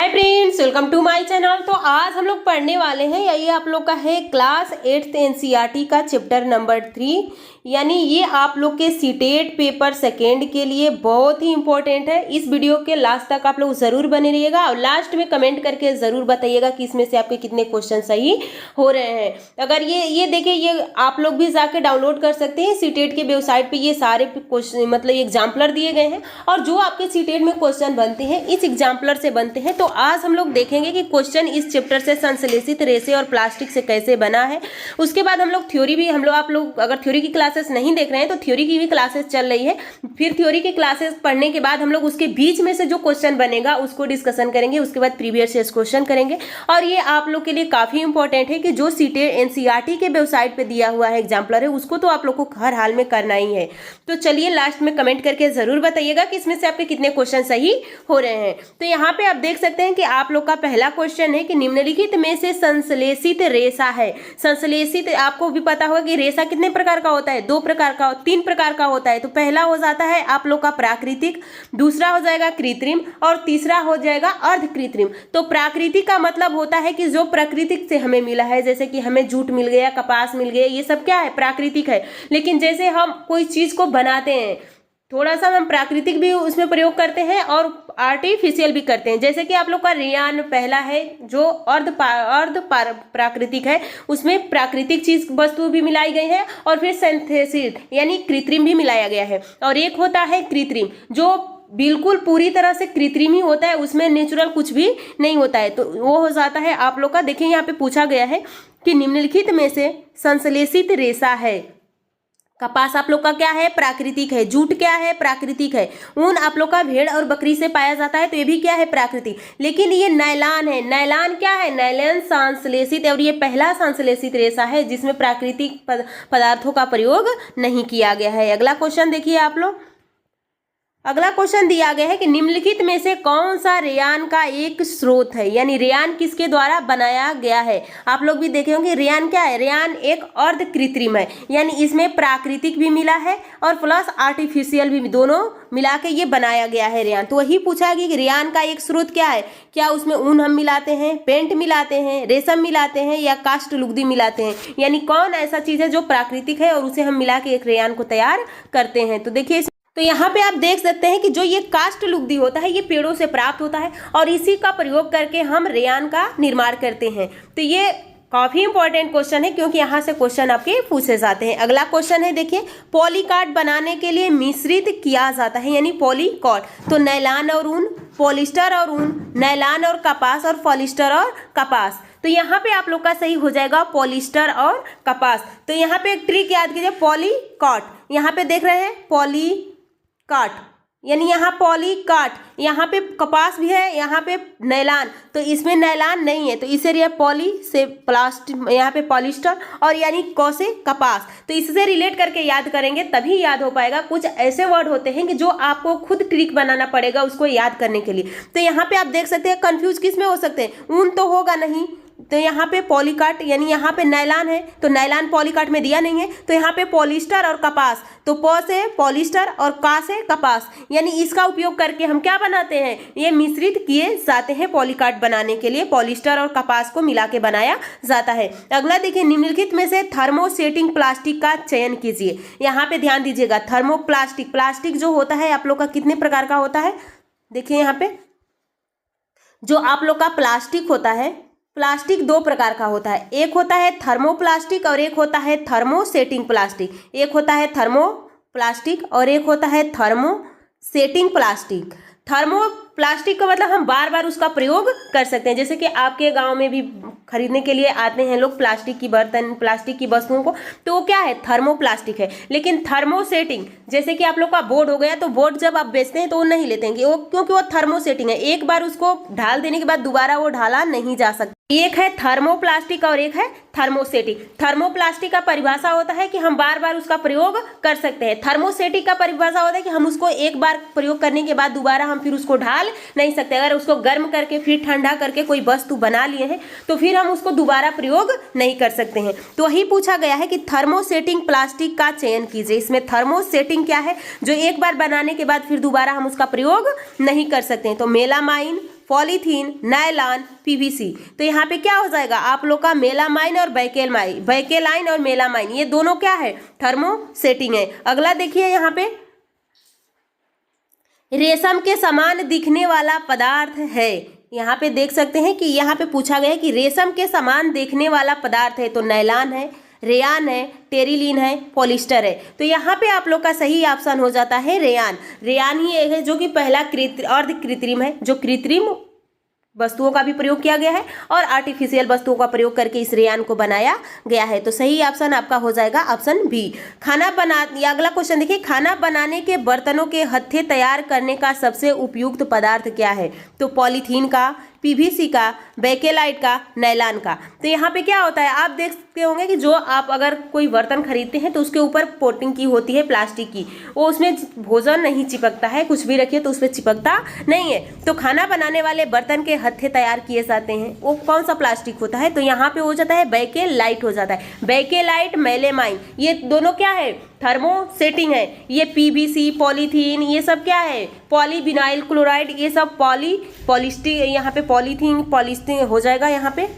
Hi friends, welcome to my channel. तो आज हम लोग पढ़ने वाले हैं, ये आप लोग का है क्लास 8th एनसीईआरटी का चैप्टर नंबर 3, यानी ये आप लोग के सीटेट पेपर सेकेंड के लिए बहुत ही इंपॉर्टेंट है। इस वीडियो के लास्ट तक आप लोग जरूर बने रहिएगा और लास्ट में कमेंट करके जरूर बताइएगा कि इसमें से आपके कितने क्वेश्चन सही हो रहे हैं। अगर ये देखिए, ये आप लोग भी जाके डाउनलोड कर सकते हैं सीटेट के वेबसाइट पे। ये सारे क्वेश्चन मतलब एग्जाम्पलर दिए गए हैं और जो आपके सीटेट में क्वेश्चन बनते हैं इस एग्जाम्पलर से बनते हैं। तो आज हम लोग देखेंगे कि क्वेश्चन इस चैप्टर से संश्लेषित रेसे और प्लास्टिक से कैसे बना है। उसके बाद हम लोग थ्योरी भी आप लोग अगर थ्योरी की क्लासेस नहीं देख रहे हैं तो थ्योरी की भी क्लासेस चल रही है। फिर थ्योरी की क्लासेस पढ़ने के बाद हम लोग उसके बीच में से जो क्वेश्चन बनेगा उसको डिस्कशन करेंगे। उसके बाद प्रीवियस ईयर क्वेश्चन करेंगे और ये आप लोग के लिए काफी इंपॉर्टेंट है कि जो सीटेट एनसीईआरटी के वेबसाइट पे दिया हुआ है एग्जाम्पलर है उसको तो आप लोग को हर हाल में करना ही है। तो चलिए लास्ट में कमेंट करके जरूर बताइएगा कि इसमें से आपके कितने क्वेश्चन सही हो रहे हैं। तो यहाँ पे आप देख सकते हैं कि आप लोग का पहला क्वेश्चन है कि निम्नलिखित में से संश्लेषित रेशा है। संश्लेषित आपको भी पता होगा कि रेशा कितने प्रकार का होता है, 2 प्रकार का, 3 प्रकार का होता है। तो पहला हो जाता है आप लोग का प्राकृतिक, दूसरा हो जाएगा कृत्रिम और तीसरा हो जाएगा अर्ध कृत्रिम। तो प्राकृतिक का मतलब होता है कि जो प्राकृतिक से हमें मिला है, जैसे कि हमें जूट मिल गया, कपास मिल गया, ये सब क्या है, प्राकृतिक है। लेकिन जैसे हम कोई चीज को बनाते हैं थोड़ा सा हम प्राकृतिक भी उसमें प्रयोग करते हैं और आर्टिफिशियल भी करते हैं। जैसे कि आप लोग का रेयान पहला है जो अर्ध प्राकृतिक है, उसमें प्राकृतिक चीज वस्तु भी मिलाई गई है और फिर सिंथेसिस यानी कृत्रिम भी मिलाया गया है। और एक होता है कृत्रिम जो बिल्कुल पूरी तरह से कृत्रिम ही होता है, उसमें नेचुरल कुछ भी नहीं होता है। तो वो हो जाता है आप लोग का, देखिए यहाँ पे पूछा गया है कि निम्नलिखित में से संश्लेषित रेशा है। कपास आप लोग का क्या है, प्राकृतिक है। जूट क्या है, प्राकृतिक है। ऊन आप लोग का भेड़ और बकरी से पाया जाता है, तो ये भी क्या है, प्राकृतिक। लेकिन ये नायलॉन है। नायलॉन क्या है, नायलॉन संश्लेषित है और ये पहला संश्लेषित रेशा है जिसमें प्राकृतिक पदार्थों का प्रयोग नहीं किया गया है। अगला क्वेश्चन देखिए आप लोग। अगला क्वेश्चन दिया गया है कि निम्नलिखित में से कौन सा रेयान का एक स्रोत है, यानी रेयान किसके द्वारा बनाया गया है। आप लोग भी देखे होंगे रेयान क्या है, रेयान एक अर्ध कृत्रिम है, यानी इसमें प्राकृतिक भी मिला है और प्लस आर्टिफिशियल भी, दोनों मिला के ये बनाया गया है रेयान। तो वही पूछा गया कि रेयान का एक स्रोत क्या है, क्या उसमें ऊन हम मिलाते हैं, पेंट मिलाते हैं, रेशम मिलाते हैं या काष्ठ लुगदी मिलाते हैं, यानी कौन ऐसा चीज है जो प्राकृतिक है और उसे हम मिला के एक रेयान को तैयार करते हैं। तो देखिए, तो यहाँ पे आप देख सकते हैं कि जो ये काष्ठ लुगदी होता है ये पेड़ों से प्राप्त होता है और इसी का प्रयोग करके हम रेयान का निर्माण करते हैं। तो ये काफी इंपॉर्टेंट क्वेश्चन है क्योंकि यहाँ से क्वेश्चन आपके पूछे जाते हैं। अगला क्वेश्चन है, देखिए, पॉलीकाट बनाने के लिए मिश्रित किया जाता है, यानी पॉलीकॉट। तो नायलॉन और ऊन, पॉलिस्टर और ऊन, नायलॉन और कपास और पॉलिस्टर और कपास। तो यहाँ पे आप लोग का सही हो जाएगा पॉलिस्टर और कपास। तो यहाँ पे एक ट्रिक याद कीजिए, पॉलीकॉट, यहाँ पे देख रहे हैं पॉलीकाट, यानी यहाँ पॉलीकाट, यहाँ पे कपास भी है, यहाँ पे नायलॉन, तो इसमें नायलॉन नहीं है तो इसे रिया पॉली से प्लास्टिक, यहाँ पे पॉलिस्टर और यानी क से कपास। तो इससे रिलेट करके याद करेंगे तभी याद हो पाएगा। कुछ ऐसे वर्ड होते हैं कि जो आपको खुद ट्रिक बनाना पड़ेगा उसको याद करने के लिए। तो यहाँ पे आप देख सकते हैं कंफ्यूज किस में हो सकते हैं, ऊन तो होगा नहीं, तो यहाँ पे पॉलीकाट, यानी यहाँ पे नायलॉन है तो नायलॉन पॉलीकाट में दिया नहीं है, तो यहाँ पे पॉलिस्टर और कपास, तो प से पॉलिस्टर और का से कपास, यानी इसका उपयोग करके हम क्या बनाते हैं, ये मिश्रित किए जाते हैं पॉलीकाट बनाने के लिए। पॉलिस्टर और कपास को मिला के बनाया जाता है। अगला देखिए, निम्नलिखित में से थर्मोसेटिंग प्लास्टिक का चयन कीजिए। यहाँ पे ध्यान दीजिएगा, थर्मोप्लास्टिक, प्लास्टिक जो होता है आप लोग का कितने प्रकार का होता है, देखिए यहाँ पे जो आप लोग का प्लास्टिक होता है, प्लास्टिक 2 प्रकार का होता है। एक होता है थर्मोप्लास्टिक और एक होता है थर्मोसेटिंग प्लास्टिक। एक होता है थर्मोप्लास्टिक और एक होता है थर्मोसेटिंग प्लास्टिक। थर्मोप्लास्टिक का मतलब हम बार बार उसका प्रयोग कर सकते हैं। जैसे कि आपके गांव में भी खरीदने के लिए आते हैं लोग प्लास्टिक की बर्तन, प्लास्टिक की वस्तुओं को, तो वो क्या है, थर्मोप्लास्टिक है। लेकिन थर्मोसेटिंग, जैसे कि आप लोग का बोर्ड हो गया, तो बोर्ड जब आप बेचते हैं तो वो नहीं लेते हैं वो, क्योंकि वो थर्मोसेटिंग है, एक बार उसको ढाल देने के बाद दोबारा वो ढाला नहीं जा सकता। एक है थर्मोप्लास्टिक और एक है थर्मोसेटिक। थर्मोप्लास्टिक का परिभाषा होता है कि हम बार बार उसका प्रयोग कर सकते हैं। थर्मोसेटिक का परिभाषा होता है कि हम उसको एक बार प्रयोग करने के बाद दोबारा हम फिर उसको ढाल नहीं सकते। अगर उसको गर्म करके फिर ठंडा करके कोई वस्तु बना लिए हैं तो फिर हम उसको दोबारा प्रयोग नहीं कर सकते हैं। तो वही पूछा गया है कि थर्मोसेटिंग प्लास्टिक का चयन कीजिए। इसमें थर्मोसेटिंग क्या है, जो एक बार बनाने के बाद फिर दोबारा हम उसका प्रयोग नहीं कर सकते हैं। तो मेलामाइन, पॉलीथीन, नायलॉन, पीवीसी। तो यहाँ पे क्या हो जाएगा आप लोग का मेलामाइन और बैकेलाइन और मेलामाइन, ये दोनों क्या है, थर्मोसेटिंग है। अगला देखिए यहाँ पे रेशम के समान दिखने वाला पदार्थ है। यहाँ पे देख सकते हैं कि यहाँ पे पूछा गया है कि रेशम के समान देखने वाला पदार्थ है, तो नायलॉन है, रेयान है, टेरिलीन है, पॉलिस्टर है। तो यहाँ पे आप लोग का सही ऑप्शन हो जाता है रेयान। रेयान ही एक है जो कि पहला अर्ध कृत्रिम है, जो कृत्रिम वस्तुओं का भी प्रयोग किया गया है और आर्टिफिशियल वस्तुओं का प्रयोग करके इस रेयान को बनाया गया है। तो सही ऑप्शन आपका हो जाएगा ऑप्शन बी। या अगला क्वेश्चन देखिए, खाना बनाने के बर्तनों के हत्थे तैयार करने का सबसे उपयुक्त पदार्थ क्या है? तो पॉलीथीन का, पीवीसी का, बेकेलाइट का, नायलॉन का। तो यहाँ पे क्या होता है आप देखते होंगे कि जो आप अगर कोई बर्तन खरीदते हैं तो उसके ऊपर कोटिंग की होती है प्लास्टिक की, वो उसमें भोजन नहीं चिपकता है, कुछ भी रखिए तो उसमें चिपकता नहीं है। तो खाना बनाने वाले बर्तन के हत्थे तैयार किए जाते हैं, वो कौन सा प्लास्टिक होता है? तो यहाँ पे हो जाता है बेकेलाइट हो जाता है। बेकेलाइट, मेलेमाइन, ये दोनों क्या है, थर्मोसेटिंग है। ये पीवीसी, पॉलीथीन, ये सब क्या है, पॉलीविनाइल क्लोराइड, ये सब पॉलिस्टिक, यहाँ पे पॉलीथीन पॉलिस्टिक हो जाएगा, यहाँ पे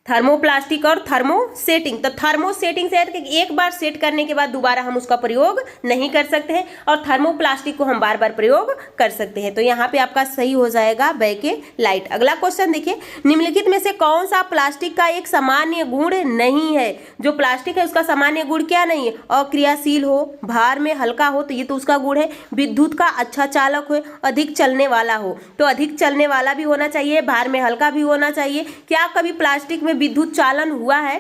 थर्मोप्लास्टिक और थर्मोसेटिंग। तो थर्मोसेटिंग से एक बार सेट करने के बाद दोबारा हम उसका प्रयोग नहीं कर सकते हैं और थर्मोप्लास्टिक को हम बार बार प्रयोग कर सकते हैं। तो यहाँ पे आपका सही हो जाएगा बेकेलाइट। अगला क्वेश्चन देखिए, निम्नलिखित में से कौन सा प्लास्टिक का एक सामान्य गुण नहीं है? जो प्लास्टिक है उसका सामान्य गुण क्या नहीं है? अक्रियाशील हो, भार में हल्का हो, तो ये तो उसका गुण है। विद्युत का अच्छा चालक हो, अधिक चलने वाला हो, तो अधिक चलने वाला भी होना चाहिए, भार में हल्का भी होना चाहिए। क्या कभी प्लास्टिक में विद्युत चालन हुआ है?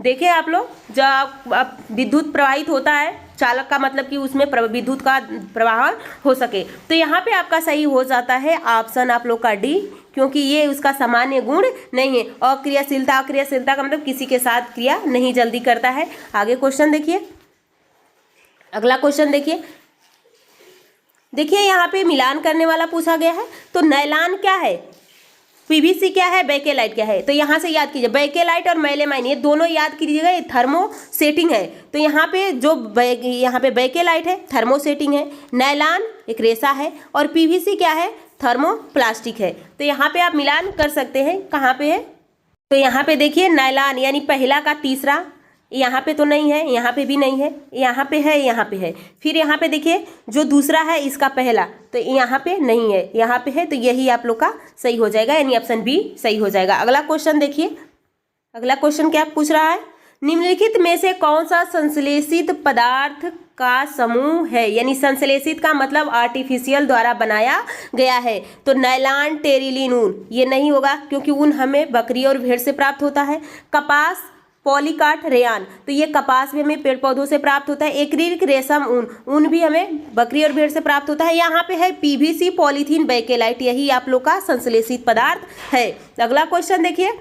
देखिए आप लोग, जब विद्युत प्रवाहित होता है, चालक का मतलब कि उसमें विद्युत का प्रवाह हो सके। तो यहाँ पे आपका सही हो जाता है ऑप्शन आप लोग का डी, क्योंकि ये उसका सामान्य गुण नहीं है। अक्रियाशीलता का मतलब किसी के साथ क्रिया नहीं जल्दी करता है। आगे क्वेश्चन देखिए, अगला क्वेश्चन देखिए यहाँ पे मिलान करने वाला पूछा गया है। तो नायलॉन क्या है, पीवीसी क्या है, बेकेलाइट क्या है? तो यहाँ से याद कीजिए, बेकेलाइट और मेलेमाइन ये दोनों याद कीजिएगा, ये थर्मोसेटिंग है। तो यहाँ पे यहाँ पे बेकेलाइट है, थर्मोसेटिंग है, नायलॉन एक रेशा है और पीवीसी क्या है, थर्मोप्लास्टिक है। तो यहाँ पे आप मिलान कर सकते हैं, कहाँ पे है? तो यहाँ पे देखिए नायलॉन यानी पहला का तीसरा, यहाँ पे तो नहीं है, यहाँ पे भी नहीं है, यहाँ पे है, यहाँ पे है। फिर यहाँ पे देखिए जो दूसरा है इसका पहला, तो यहाँ पे नहीं है, यहाँ पे है, तो यही आप लोग का सही हो जाएगा, यानी ऑप्शन बी सही हो जाएगा। अगला क्वेश्चन देखिए, अगला क्वेश्चन क्या पूछ रहा है, निम्नलिखित में से कौन सा संश्लेषित पदार्थ का समूह है? यानी संश्लेषित का मतलब आर्टिफिशियल द्वारा बनाया गया है। तो नायलॉन, टेरिलीन, ऊन, ये नहीं होगा क्योंकि ऊन हमें बकरी और भेड़ से प्राप्त होता है। कपास, पॉलीकाट, रेयान, तो ये कपास भी हमें पेड़ पौधों से प्राप्त होता है। एक्रिलिक, रेशम, ऊन भी हमें बकरी और भेड़ से प्राप्त होता है। यहाँ पे है पीवीसी, पॉलीथीन, बेकेलाइट, यही आप लोग का संश्लेषित पदार्थ है। अगला क्वेश्चन देखिए,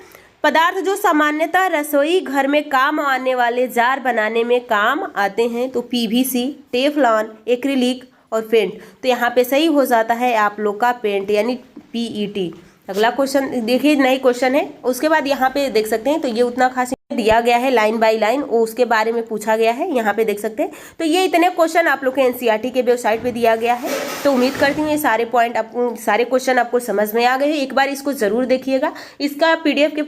पदार्थ जो सामान्यतः रसोई घर में काम आने वाले जार बनाने में काम आते हैं। तो पीवीसी, टेफलॉन, एक्रिलिक और पेंट। तो यहाँ पे सही हो जाता है आप लोग का पेंट यानी पीईटी। अगला क्वेश्चन देखिए, नई क्वेश्चन है, उसके बाद यहाँ पे देख सकते हैं। तो ये उतना खास दिया गया है लाइन बाय लाइन, वो उसके बारे में पूछा गया है, यहाँ पे देख सकते हैं। तो ये इतने क्वेश्चन आप लोग के एनसीईआरटी के वेबसाइट पे दिया गया है। तो उम्मीद करती हूँ ये सारे पॉइंट आपको, सारे क्वेश्चन आपको समझ में आ गए हैं। एक बार इसको जरूर देखिएगा। इसका पीडीएफ के